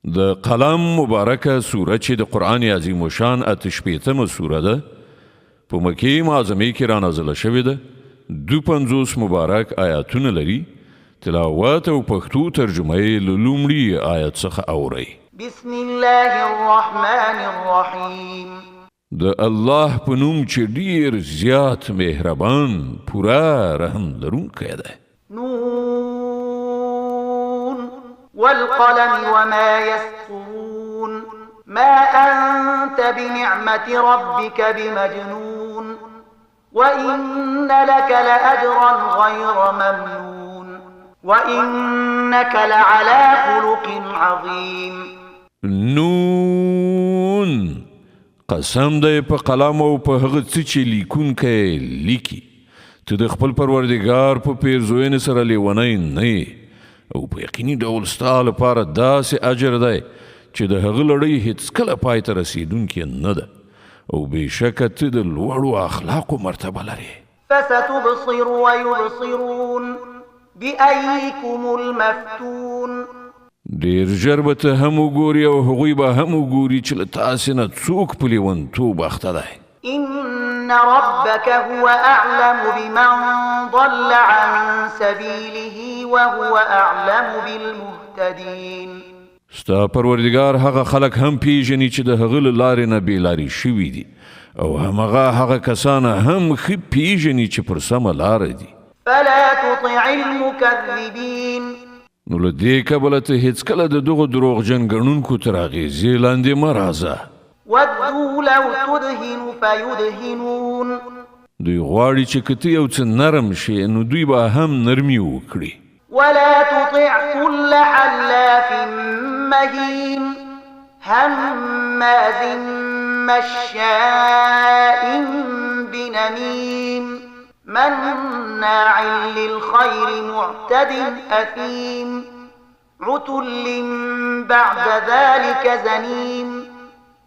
د قلم مبارکه سوره چې د قرآن عظیم شان 88مه سوره ده په مکې معظمې کې را نازله شوې ده. 52 مبارک آیاتونه لري. تلاوت او پښتو ترجمه یې له لومړي آیت څخه اورئ. بسم الله الرحمن الرحیم. د الله په نوم چې ډیر زیات مهربان پورا رحم لرونکی دی. نون والقلم وما يسطرون ما أنت بنعمة ربك بمجنون وإن لك لأجرا غير ممنون وإنك لعلى خلق عظيم. نون قسم دی په قلم او په هغه څه چې لیکونکی لیکي. ته د خپل پروردګار په پیرزوینې سره لیونی نه یې او په یقیني ډول ستا لپاره داسې اجر دی چې د هغه لړۍ هیڅکله پای ته رسیدونکې نه ده او بېشکه ته د لوړو اخلاقو مرتبه لرې. فستبصر ويبصرون بأيكم المفتون. ډېر ژر به ته هم وګورې او هغوی به هم وګوري چې له تاسې نه څوک په لیونتوب اخته دی. إن ربك هو أعلم بمن ضل عن سبيله وهو أعلم بالمهتدين. ستا پروردگار هغه خلک هم پیژني چې د هغه له لارې نه بېلارې شوي دي او همغه هغه کسان هم ښه پیژني چې پر سمه لاره دي. فلا تطع المكذبين. نو له دې کبله ته هېڅکله د دغو دروغجن ګڼونکو تر اغېزې لاندې مه راځه. ودوا لو تدهن فيدهنون. دوی غواړي چې که ته یو څه نرم شي نو دوی به هم نرمي وکړي. ولا تطع كل حلاف مهين هماز مشاء بنميم مناع للخير معتد أثيم عتل بعد ذلك زنيم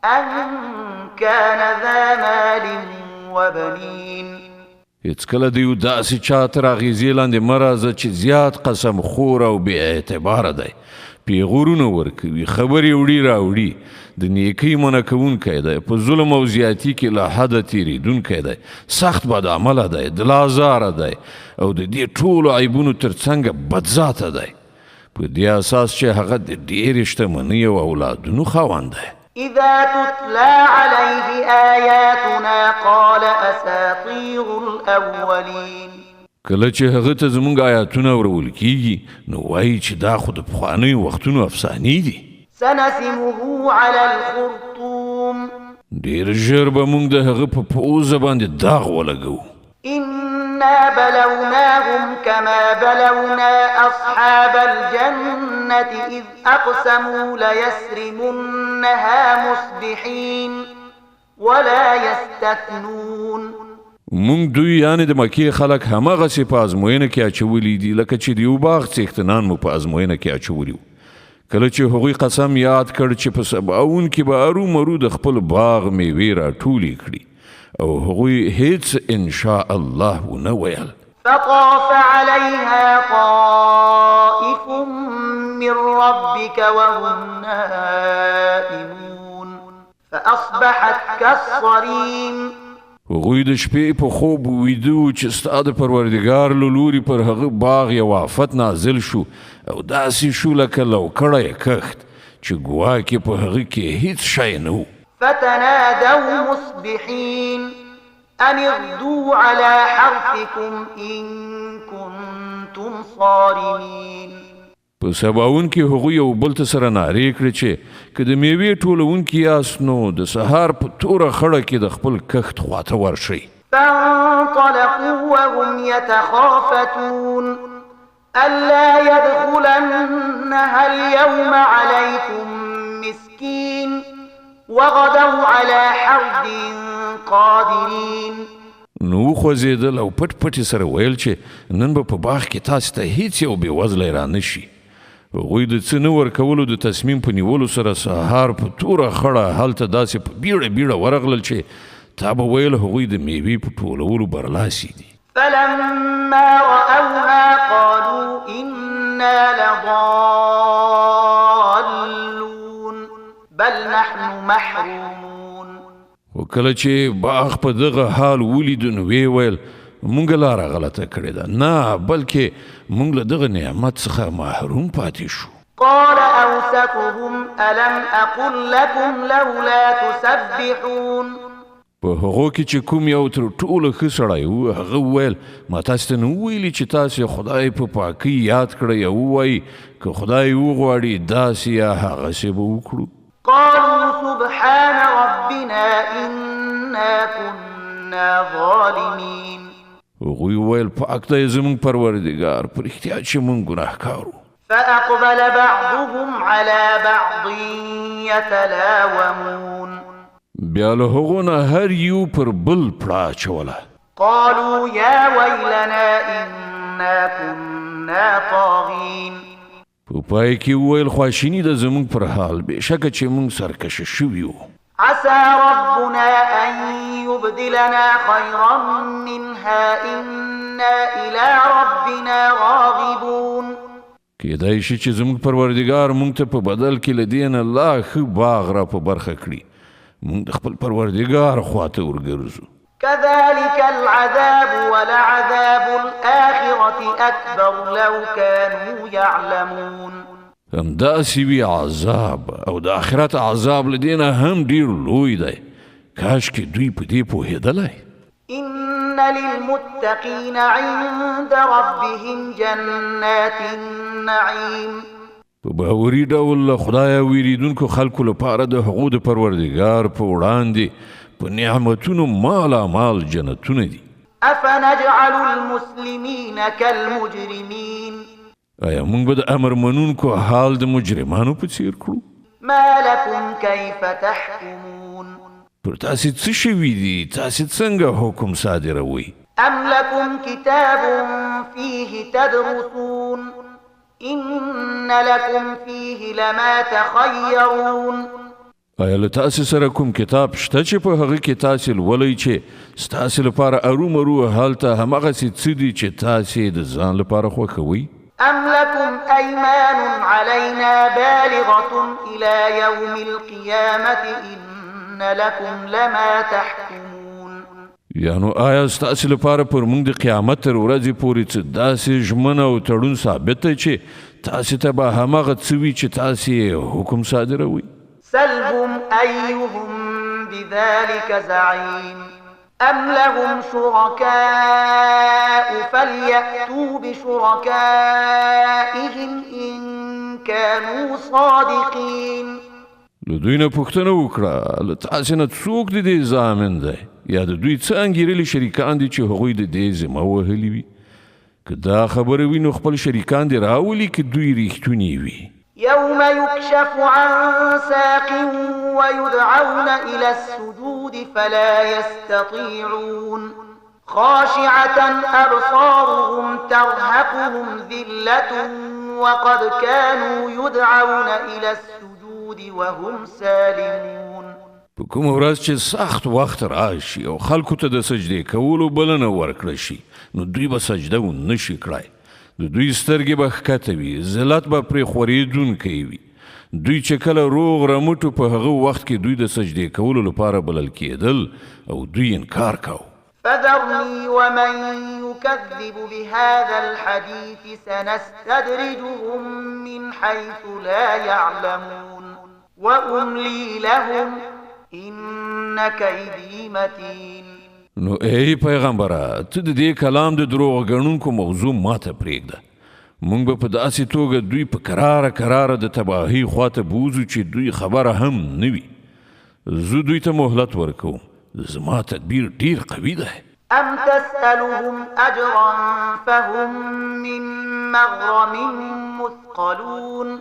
أن كان ذا مال وبنين. هېڅکله د یو داسې چا تر اغېزې لاندې مه راځه چې زیات قسم خور او بې اعتباره دی، پیغورونه ورکوي، خبرې وړي راوړي، د نیکۍ منع کوونکی دی، په ظلم او زیاتي کې له حده تېرېدونکی دی، سخت بدعمله دی، دلازاره دی او د دې ټولو عیبونو تر څنګه بدذاته دی، په دې اساس چې هغه د ډېرې شتمنۍ او اولادونو خاوند دی. إذا تتلى عليه آياتنا قال أساطير الأولين. کله چې هغه ته زموږ آیاتونه اورول کیږي نو وایي چې دا خو د پخوانیو وختونو افسانې دي. سنسمه على الخرطوم. ډېر ژر به موږ د هغه په پوزه باندې داغ ولګو. إنا بلوناهم كما بلونا أصحاب الجنة إذ أقسموا ليسرمنها مصبحين ولا يستثنون. مونږ دوی یعنې د مکې خلک هماغسې په ازموینه کې اچولي دي لکه چې د یو باغ څښتنان مو په ازموینه کې اچولي وو. کله چې هغوی قسم یاد کړ چې په سباوون کې به ارومرو د خپل باغ میوې راټولې کړي او هغوی هیڅ انشاء الله ونه ویل. فطاف عليها طائف من ربك وهم نائمون فأصبحت كالصريم. هغوی د شپې په خوب ویده و چې ستا د پروردګار له لوري پر هغه باغ یو آفت نازل شو او داسې شو لکه لوکړی کښت چې ګواکې په هغه کې هیڅ شی نه و. فتنادوا مصبحين أن اغدوا على حرثكم إن كنتم صارمين. په سباون کې هغوی یو بل ته سره نارې کړې چې که د میوې ټولونکي یاست نو د سهار په توره خړه کې د خپل کښت خواته ورشئ. فانطلقوا وهم يتخافتون ألا يدخلنها اليوم عليكم مسكين وغدوا على حرد قادرين. نو خوځېدل او پټ پټې سره ویل چې نن به په باغ کې تاسې ته هیڅ یو بېوزلی را نه شي. هغوی د څه نه ورکولو د تصمیم په نیولو سره سهار په توره خړه هلته داسې په بیړه بیړه ورغلل چې تا به ویل هغوی د میوې په ټولولو برلاسي دي. فلما رأوها قالوا إنا لضالون بل نحن محرومون. وکله چې باغ په دغه حال ولید نو وی ویل مونږ لاره غلطه کړې ده، نه بلکې مونږ له دغه نعمت څخه محروم پاتې شو. قال أوسطهم ألم أقل لكم لولا تسبحون. په هغو کې چې کوم یو تر ټولو ښه سړی و هغه وویل ما تاسو ته نه وویلي چې تاسې خدای په پاکۍ یاد کړئ او ووایي که خدای وغواړي داسې یا هغسې به وکړو. قالوا سبحان ربنا إنا كنا ظالمين. هغوی وویل پاک دی زموږ پروردګار په رښتیا چې موږ ګناهکار وو. فأقبل بعضهم على بعض يتلاومون. بیا له هغو نه هر یو پر بل پړه اچوله. قالوا يا ويلنا إنا كنا طاغين. په پای کې وویل خواشیني ده زموږ پر حال بېشکه چې موږ سرکشه شوي وو. عسى ربنا أن يبدلنا خيرا منها إنا إلى ربنا راغبون. کېدای شي چې زموږ پروردګار موږ ته په بدل کې له دې نه لا ښه باغ را په برخه کړي. موږ د خپل پروردګار خواته ورګرځو. كذلك العذاب ولعذاب الآخرة أكبر لو كانوا يعلمون. همداسې وي عذاب او د آخرت عذاب له دې نه هم ډېر لوی دی. کاشکې دوی په دې پوهېدلی. إن للمتقين عند ربهم جنات النعيم. په باوري ډول له خدایه ویریدونکو خلکو لپاره د هغو د پروردګار په وړاندې په نعمتونو مالامال جنتونه دي. أفنجعل المسلمين كالمجرمين. آیا موږ به د امر منونکو حال د مجرمانو په څیر کړو؟ ما لكم كيف تحكمون. پر تاسې څه شوي دي؟ تاسې څنګه حکم صادروئ؟ أم لكم كتاب فيه تدرسون إن لكم فيه لما تخيرون. آیا له تاسې سره کوم کتاب شته چې په هغه کې تاسې لولئ چې ستاسې لپاره ارومرو هلته همغسې څه دي چې تاسې د ځان لپاره خوښوئ؟ أم لكم أيمان علينا بالغة إلى يوم القيامة إن لكم لما تحكمون. یعنو آیا ستاسې لپاره پر موږ د قیامت تر ورځې پورې څه داسې ژمنه او تړون ثابت دی چې تاسې ته به همغه څه وي چې تاسې حکم صادروئ؟ سلهم أيهم بذلك زعيم. أم لهم شركاء فليأتوا بشركائهم إن كانوا صادقين. له دوی نه پوښتنه وکړه له تاسې نه څوک د دې ضامن دی یا د دوی څه انګېرلي شریکان دي چې هغوی د دې ذمه وهلي وي. که دا خبره وي نو خپل شریکان دې راولي که دوی رښتونی وي. يوم يكشف عن ساق ويدعون إلى السجود فلا يستطيعون. خاشعة أبصارهم ترهقهم ذلة وقد كانوا يدعون إلى السجود وهم سالمون. په کومه ورځ چې سخت وخت راشي او خلکو ته د سجدې کولو بلنه ورکړه شي نو دوی به سجده ونه شي کړای. د دوی سترګې به ښکته وي، ذلت به پرې خورېدونکی وي. دوی چې کله روغ رمټو په هغه وخت کې دوی د سجدې کولو لپاره بلل کېدل او دوی انکار کاو. فذرني ومن يكذب بهذا الحديث سنستدرجهم من حيث لا يعلمون وأملي لهم إن كيدي متين. نو ای پیغمبره ته د دې کلام د دروغ ګڼونکو موضوع ماته پرېږده. موږ به په داسې توګه دوی په کراره د تباهۍ خواته بوځو چې دوی خبره هم نه وي. زه دوی ته مهلت ورکوم. زما تدبیر ډیر قوي دی. أم تسألهم أجرا فهم من مغرم مثقلون.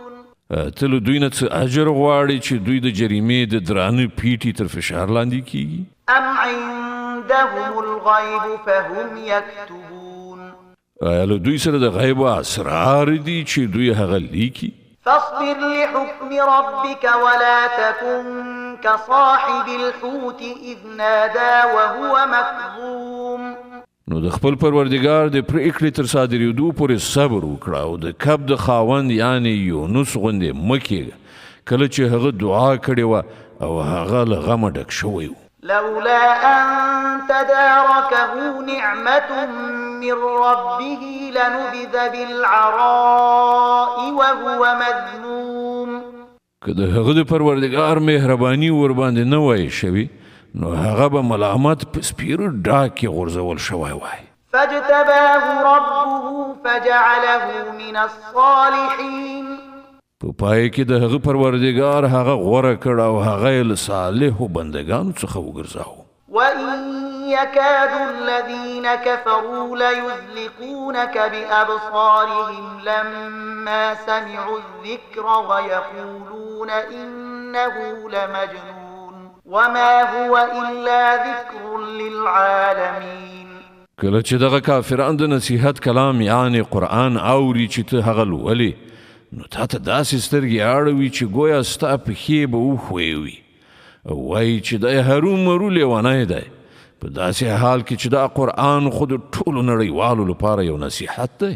ته له دوی نه څه اجر غواړې چې دوی د جریمې د درانه پیټي تر فشار لاندې کیږي؟ أم عندهم الغيب فهم يكتبون. آیا له دوی سره د غیب اسرار دي چې دوی هغه لیکي؟ فاصبر لحكم ربك ولا تكن كصاحب الحوت إذ نادى وهو مكظوم. نو د خپل پروردګار د پرېکړې تر صادرېدو پورې صبر وکړه او د کب د خاوند یعنی یونس غوندې مه کېږه کله چې هغه دعا کړې وه او هغه له غمه ډک شوی و. لولا أن تداركه نعمة من ربه لنبذ بالعراء وهو مذموم. که د هغه د پروردګار مهرباني ورباندې نه وای شوي نو هغه به ملامت په سپیرو ډاک کې غورځول شوی وای. فاجتباه ربه فجعله من الصالحين. په پای کې د هغه پروردګار هغه غوره کړ او هغه یې له صالحو بندګانو څخه وګرځاوه. وإن يكاد الذين كفروا ليزلقونك بأبصارهم لما سمعوا الذكر ويقولون إنه لمجنون وما هو إلا ذكر للعالمين. کله چې دغه کافران د نصیحت کلام یعنی قرآن اوري چې ته هغه لولې نو تا ته داسې سترګې اړوي چې گویا ستا پښې به وښوی وي او وایي چې دا هرومرو لیونی دی په داسې حال کې چې دا قرآن خو د ټولو نړیوالو لپاره یو نصیحت دی.